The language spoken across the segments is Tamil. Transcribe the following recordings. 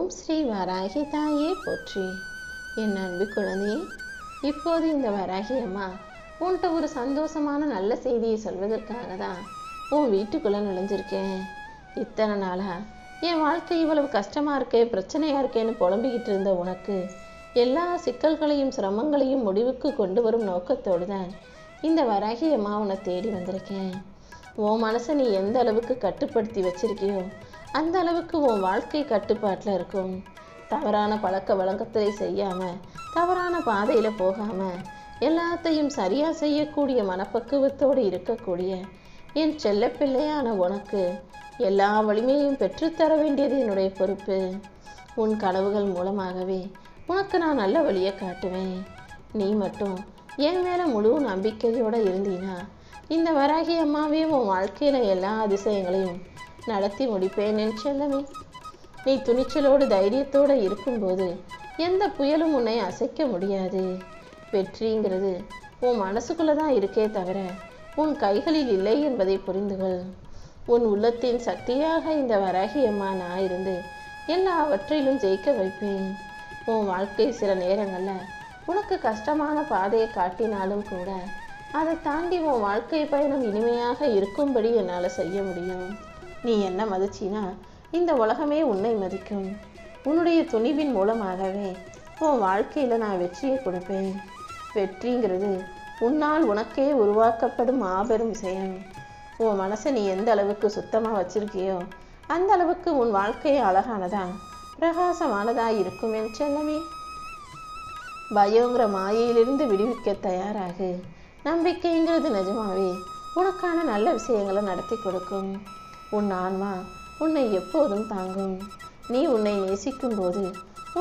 ஓம் ஸ்ரீ வராகி தாயே போற்றி. என் அன்பு குழந்தையே, இப்போது இந்த வராகி அம்மா உன்கிட்ட ஒரு சந்தோஷமான நல்ல செய்தியை சொல்வதற்காக தான் உன் வீட்டுக்குள்ளே நுழைஞ்சிருக்கேன். இத்தனை நாளாக என் வாழ்க்கை இவ்வளவு கஷ்டமாக இருக்கே, பிரச்சனையாக இருக்கேன்னு புலம்பிக்கிட்டு இருந்த உனக்கு எல்லா சிக்கல்களையும் சிரமங்களையும் முடிவுக்கு கொண்டு வரும் நோக்கத்தோடு தான் இந்த வராகி அம்மா உன்னை தேடி வந்திருக்கேன். உன் மனசை நீ எந்த அளவுக்கு கட்டுப்படுத்தி வச்சிருக்கியோ அந்த அளவுக்கு உன் வாழ்க்கை கட்டுப்பாட்டில் இருக்கும். தவறான பழக்க வழக்கத்தை செய்யாமல், தவறான பாதையில் போகாமல், எல்லாத்தையும் சரியாக செய்யக்கூடிய மனப்பக்குவத்தோடு இருக்கக்கூடிய என் செல்ல பிள்ளையான உனக்கு எல்லா வலிமையும் பெற்றுத்தர வேண்டியது என்னுடைய பொறுப்பு. உன் கனவுகள் மூலமாகவே உனக்கு நான் நல்ல வழியை காட்டுவேன். நீ மட்டும் என் மேலே முழு நம்பிக்கையோடு இருந்தீனா இந்த வராகி அம்மாவே உன் வாழ்க்கையில் எல்லா அதிசயங்களையும் நடத்தி முடிப்பேன் என் செல்லமே. நீ துணிச்சலோடு தைரியத்தோடு இருக்கும்போது எந்த புயலும் உன்னை அசைக்க முடியாது. வெற்றிங்கிறது உன் மனசுக்குள்ளே தான் இருக்கே தவிர உன் கைகளில் இல்லை என்பதை புரிந்துகொள். உன் உள்ளத்தின் சக்தியாக இந்த வராகி அம்மா நான் இருந்து எல்லாவற்றிலும் ஜெயிக்க வைப்பேன். உன் வாழ்க்கை சில நேரங்களில் உனக்கு கஷ்டமான பாதையை காட்டினாலும் கூட அதை தாண்டி உன் வாழ்க்கை பயணம் இனிமையாக இருக்கும்படி என்னால் செய்ய முடியும். நீ என்ன மதிச்சினா இந்த உலகமே உன்னை மதிக்கும். உன்னுடைய துணிவின் மூலமாகவே உன் வாழ்க்கையில் நான் வெற்றியை கொடுப்பேன். வெற்றிங்கிறது உன்னால் உனக்கே உருவாக்கப்படும் மாபெரும் விஷயம். உன் மனசை நீ எந்த அளவுக்கு சுத்தமாக வச்சிருக்கியோ அந்த அளவுக்கு உன் வாழ்க்கை அழகானதா பிரகாசமானதா இருக்கும் என் செல்லமே. பயங்கிற மாயையிலிருந்து விடுவிக்க தயாராகு. நம்பிக்கைங்கிறது நிஜமாவே உனக்கான நல்ல விஷயங்களை நடத்தி கொடுக்கும். உன் ஆன்மா உன்னை எப்போதும் தாங்கும். நீ உன்னை நேசிக்கும் போது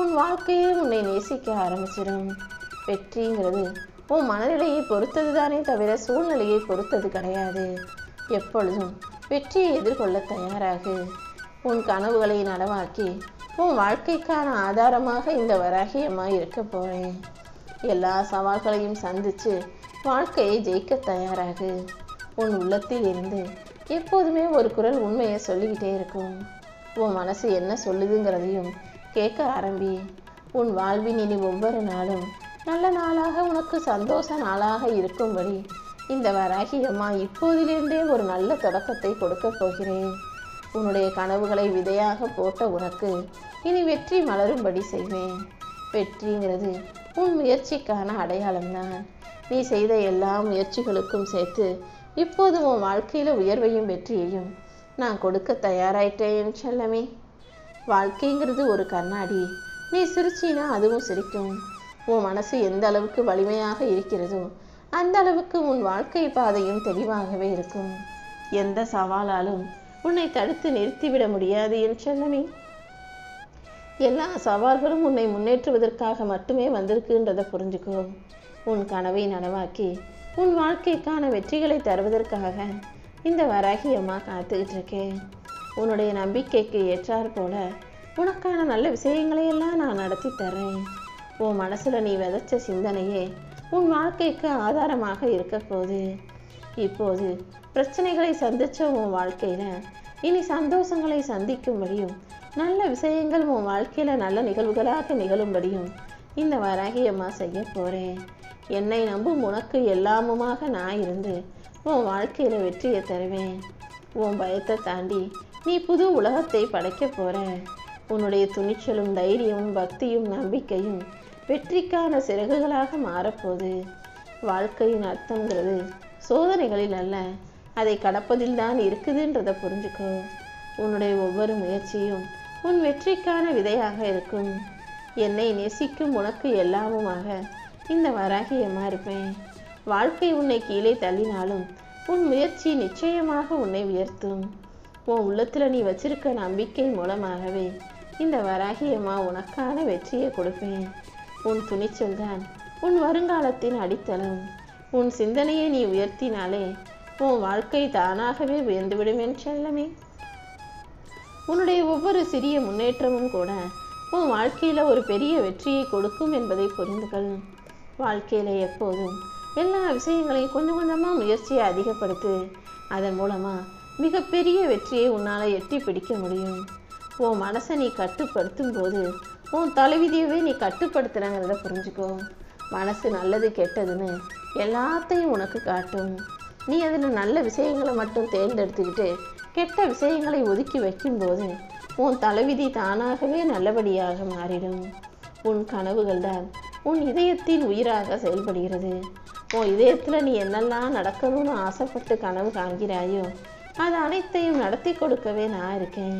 உன் வாழ்க்கையே உன்னை நேசிக்க ஆரம்பிச்சிடும். வெற்றிங்கிறது உன் மனநிலையை பொறுத்தது தானே தவிர சூழ்நிலையை பொறுத்தது கிடையாது. எப்பொழுதும் வெற்றியை எதிர்கொள்ள தயாராகு. உன் கனவுகளை நனவாக்கி உன் வாழ்க்கைக்கான ஆதாரமாக இந்த வராகி அம்மா இருக்க போகிறேன். எல்லா சவால்களையும் சந்தித்து வாழ்க்கையை ஜெயிக்க தயாராகு. உன் உள்ளத்தில் இருந்து எப்போதுமே ஒரு குரல் உண்மையை சொல்லிக்கிட்டே இருக்கும். உன் மனசு என்ன சொல்லுதுங்கிறதையும் கேட்க ஆரம்பி. உன் வாழ்வின் இனி ஒவ்வொரு நாளும் நல்ல நாளாக உனக்கு சந்தோஷ நாளாக இருக்கும்படி இந்த வராகி அம்மா இப்போதிலிருந்தே ஒரு நல்ல தொடக்கத்தை கொடுக்க போகிறேன். உன்னுடைய கனவுகளை விதையாக போட்ட உனக்கு இனி வெற்றி மலரும்படி செய்வேன். வெற்றிங்கிறது உன் முயற்சிக்கான அடையாளம்தான். நீ செய்த எல்லா முயற்சிகளுக்கும் சேர்த்து இப்போது உன் வாழ்க்கையில் உயர்வையும் வெற்றியையும் நான் கொடுக்க தயாராயிட்டேன் செல்லமே. வாழ்க்கைங்கிறது ஒரு கண்ணாடி. நீ சிரிச்சினா அதுவும் சிரிக்கும். உன் மனசு எந்த அளவுக்கு வலிமையாக இருக்கிறதோ அந்த அளவுக்கு உன் வாழ்க்கை பாதையும் தெளிவாகவே இருக்கும். எந்த சவாலாலும் உன்னை தடுத்து நிறுத்திவிட முடியாது என் செல்லமே. எல்லா சவால்களும் உன்னை முன்னேற்றுவதற்காக மட்டுமே வந்திருக்குன்றதை புரிஞ்சுக்கோ. உன் கனவை நனவாக்கி உன் வாழ்க்கைக்கான வெற்றிகளை தருவதற்காக இந்த வராகி அம்மா காத்துக்கிட்டு இருக்கேன். உன்னுடைய நம்பிக்கைக்கு ஏற்றாற் போல உனக்கான நல்ல விஷயங்களையெல்லாம் நான் நடத்தி தர்றேன். உன் மனசில் நீ விதைச்ச சிந்தனையே உன் வாழ்க்கைக்கு ஆதாரமாக இருக்க போகுது. இப்போது பிரச்சனைகளை சந்தித்த உன் வாழ்க்கையில் இனி சந்தோஷங்களை சந்திக்கும்படியும் நல்ல விஷயங்கள் உன் வாழ்க்கையில் நல்ல நிகழ்வுகளாக நிகழும்படியும் இந்த வராகி அம்மா செய்ய போகிறேன். என்னை நம்பும் உனக்கு எல்லாமுமாக நான் இருந்து உன் வாழ்க்கையில் வெற்றியை தருவேன். உன் பயத்தை தாண்டி நீ புது உலகத்தை படைக்க போகிற. உன்னுடைய துணிச்சலும் தைரியமும் பக்தியும் நம்பிக்கையும் வெற்றிக்கான சிறகுகளாக மாறப்போகுது. வாழ்க்கையின் அர்த்தங்கிறது சோதனைகளில் அல்ல, அதை கடப்பதில் தான் இருக்குதுன்றதை புரிஞ்சுக்கோ. உன்னுடைய ஒவ்வொரு முயற்சியும் உன் வெற்றிக்கான விதையாக இருக்கும். என்னை நேசிக்கும் உனக்கு எல்லாமுமாக இந்த வராகி அம்மா இருப்பேன். வாழ்க்கை உன்னை கீழே தள்ளினாலும் உன் முயற்சி நிச்சயமாக உன்னை உயர்த்தும். உன் உள்ளத்தில் நீ வச்சிருக்க நம்பிக்கை மூலமாகவே இந்த வராகி அம்மா உனக்கான வெற்றியை கொடுப்பேன். உன் துணிச்சல் தான் உன் வருங்காலத்தின் அடித்தளம். உன் சிந்தனையை நீ உயர்த்தினாலே உன் வாழ்க்கை தானாகவே உயர்ந்துவிடும் என் செல்லமே. உன்னுடைய ஒவ்வொரு சிறிய முன்னேற்றமும் கூட உன் வாழ்க்கையில் ஒரு பெரிய வெற்றியை கொடுக்கும் என்பதை புரிந்துகள். வாழ்க்கையில் எப்போதும் எல்லா விஷயங்களையும் கொஞ்சம் கொஞ்சமாக முயற்சியை அதிகப்படுத்து. அதன் மூலமாக மிகப்பெரிய வெற்றியை உன்னால் எட்டி பிடிக்க முடியும். உன் மனசை நீ கட்டுப்படுத்தும் போது உன் தலைவிதியவே நீ கட்டுப்படுத்துறங்கிறத புரிஞ்சுக்கோ. மனசு நல்லது கெட்டதுன்னு எல்லாத்தையும் உனக்கு காட்டும். நீ அதில் நல்ல விஷயங்களை மட்டும் தேர்ந்தெடுத்துக்கிட்டு கெட்ட விஷயங்களை ஒதுக்கி வைக்கும்போது உன் தலைவிதி தானாகவே நல்லபடியாக மாறிடும். உன் கனவுகள் தான் உன் இதயத்தின் உயிராக செயல்படுகிறது. உன் இதயத்தில் நீ என்னெல்லாம் நடக்கணும்னு ஆசைப்பட்டு கனவு காண்கிறாயோ அது அனைத்தையும் நடத்தி கொடுக்கவே நான் இருக்கேன்.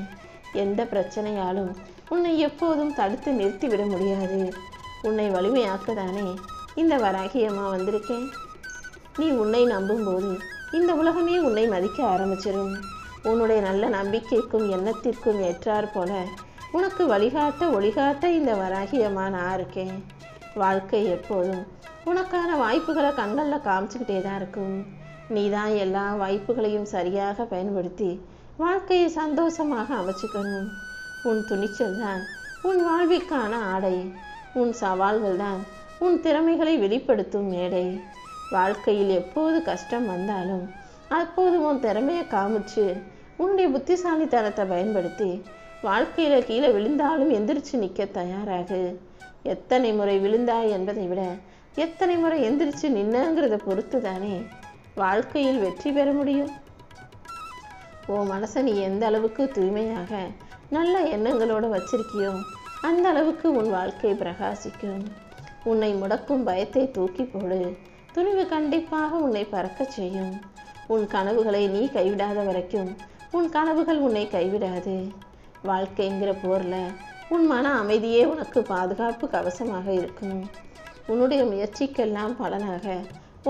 எந்த பிரச்சனையாலும் உன்னை எப்போதும் தடுத்து நிறுத்திவிட முடியாது. உன்னை வலிமையாக்கதானே இந்த வராகியம்மா வந்திருக்கேன். நீ உன்னை நம்பும்போது இந்த உலகமே உன்னை மதிக்க ஆரம்பிச்சிடும். உன்னுடைய நல்ல நம்பிக்கைக்கும் எண்ணத்திற்கும் ஏற்றாற் போல உனக்கு வழிகாட்ட ஒளிகாட்ட இந்த வராகியம்மா நான் இருக்கேன். வாழ்க்கை எப்போதும் உனக்கான வாய்ப்புகளை கண்களில் காமிச்சுக்கிட்டே தான் இருக்கும். நீ தான் எல்லா வாய்ப்புகளையும் சரியாக பயன்படுத்தி வாழ்க்கையை சந்தோஷமாக அமைச்சுக்கணும். உன் துணிச்சல் தான் உன் வாழ்விற்கான ஆடை. உன் சவால்கள் தான் உன் திறமைகளை வெளிப்படுத்தும் மேடை. வாழ்க்கையில் எப்போது கஷ்டம் வந்தாலும் அப்போது உன் திறமையை காமிச்சு உன்னுடைய புத்திசாலித்தனத்தை பயன்படுத்தி வாழ்க்கையில் கீழே விழுந்தாலும் எந்திரிச்சு நிற்க தயாராகு. எத்தனை முறை விழுந்தாய் என்பதை விட எத்தனை முறை எந்திரிச்சு நின்னங்கிறத பொறுத்து தானே வாழ்க்கையில் வெற்றி பெற முடியும். உன் மனசை நீ எந்த அளவுக்கு தூய்மையாக நல்ல எண்ணங்களோடு வச்சிருக்கியோ அந்த அளவுக்கு உன் வாழ்க்கை பிரகாசிக்கும். உன்னை முடக்கும் பயத்தை தூக்கி போடு. துணிவு கண்டிப்பாக உன்னை பறக்க செய்யும். உன் கனவுகளை நீ கைவிடாத வரைக்கும் உன் கனவுகள் உன்னை கைவிடாது. வாழ்க்கைங்கிற போரில் உன் மன அமைதியே உனக்கு பாதுகாப்பு கவசமாக இருக்கும். உன்னுடைய முயற்சிக்கெல்லாம் பலனாக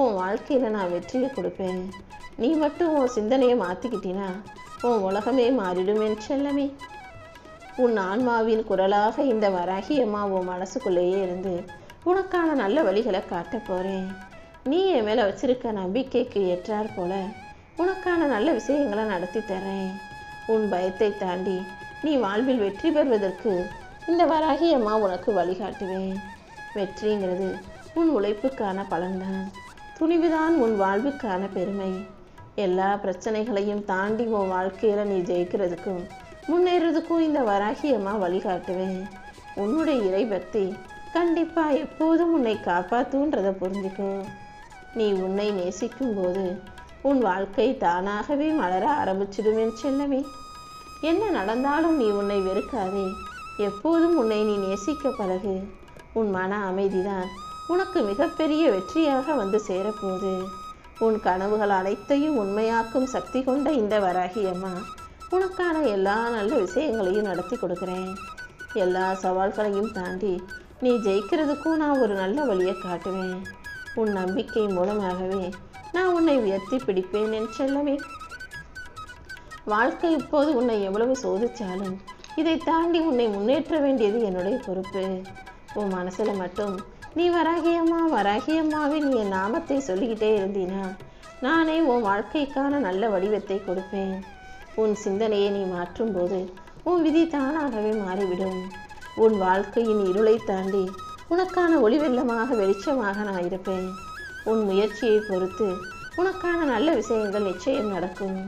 உன் வாழ்க்கையில் நான் வெற்றியை கொடுப்பேன். நீ மட்டும் உன் சிந்தனையை மாற்றிக்கிட்டினா உன் உலகமே மாறிடும் என் செல்லமே. உன் ஆன்மாவின் குரலாக இந்த வராகியம்மா உன் மனசுக்குள்ளேயே இருந்து உனக்கான நல்ல வழிகளை காட்ட போகிறேன். நீ என் மேலே வச்சிருக்க நம்பிக்கைக்கு ஏற்றாற் போல உனக்கான நல்ல விஷயங்களை நடத்தி தரேன். உன் பயத்தை தாண்டி நீ வாழ்வில் வெற்றி பெறுவதற்கு இந்த வராகியம்மா உனக்கு வழிகாட்டுவேன். வெற்றிங்கிறது உன் உழைப்புக்கான பலன்தான். துணிவுதான் உன் வாழ்வுக்கான பெருமை. எல்லா பிரச்சனைகளையும் தாண்டி உன் வாழ்க்கையில் நீ ஜெயிக்கிறதுக்கும் முன்னேறதுக்கும் இந்த வராகியம்மா வழிகாட்டுவேன். உன்னுடைய இறைபக்தி கண்டிப்பாக எப்போதும் உன்னை காப்பாற்றுன்றதை புரிஞ்சுக்கோ. நீ உன்னை நேசிக்கும் போது உன் வாழ்க்கை தானாகவே மலர ஆரம்பிச்சிடுவேன் செல்லமே. என்ன நடந்தாலும் நீ உன்னை வெறுக்காதே. எப்போதும் உன்னை நீ நேசிக்க பழகு. உன் மன அமைதிதான் உனக்கு மிகப்பெரிய வெற்றியாக வந்து சேரப்போகுது. உன் கனவுகள் அனைத்தையும் உண்மையாக்கும் சக்தி கொண்ட இந்த வராகியம்மா உனக்கான எல்லா நல்ல விஷயங்களையும் நடத்தி கொடுக்குறேன். எல்லா சவால்களையும் தாண்டி நீ ஜெயிக்கிறதுக்கும் நான் ஒரு நல்ல வழியை காட்டுவேன். உன் நம்பிக்கை மூலமாகவே நான் உன்னை உயர்த்தி பிடிப்பேன் என் செல்லமே. வாழ்க்கை இப்போது உன்னை எவ்வளவு சோதிச்சாலும் இதை தாண்டி உன்னை முன்னேற்ற வேண்டியது என்னுடைய பொறுப்பு. உன் மனசில் மட்டும் நீ வராகியம்மா வராகியம்மாவின் நீ என் நாமத்தை சொல்லிக்கிட்டே இருந்தீனா நானே உன் வாழ்க்கைக்கான நல்ல வடிவத்தை கொடுப்பேன். உன் சிந்தனையை நீ மாற்றும் போது உன் விதி தானாகவே மாறிவிடும். உன் வாழ்க்கையின் இருளை தாண்டி உனக்கான ஒளி வெள்ளமாக வெளிச்சமாக நான் இருப்பேன். உன் முயற்சியை பொறுத்து உனக்கான நல்ல விஷயங்கள் நிச்சயம் நடக்கும்.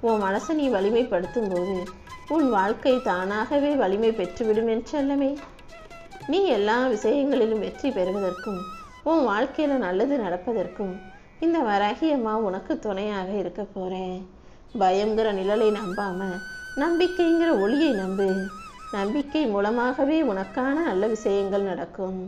உன் மனசை நீ வலிமைப்படுத்தும் போது உன் வாழ்க்கை தானாகவே வலிமை பெற்றுவிடும் என் செல்லமே. நீ எல்லா விஷயங்களிலும் வெற்றி பெறுவதற்கும் உன் வாழ்க்கையில் நல்லது நடப்பதற்கும் இந்த வராகியம்மா உனக்கு துணையாக இருக்க போகிறேன். பயங்கிற நிழலை நம்பாம நம்பிக்கைங்கிற ஒளியை நம்பு. நம்பிக்கை மூலமாகவே உனக்கான நல்ல விஷயங்கள் நடக்கும்.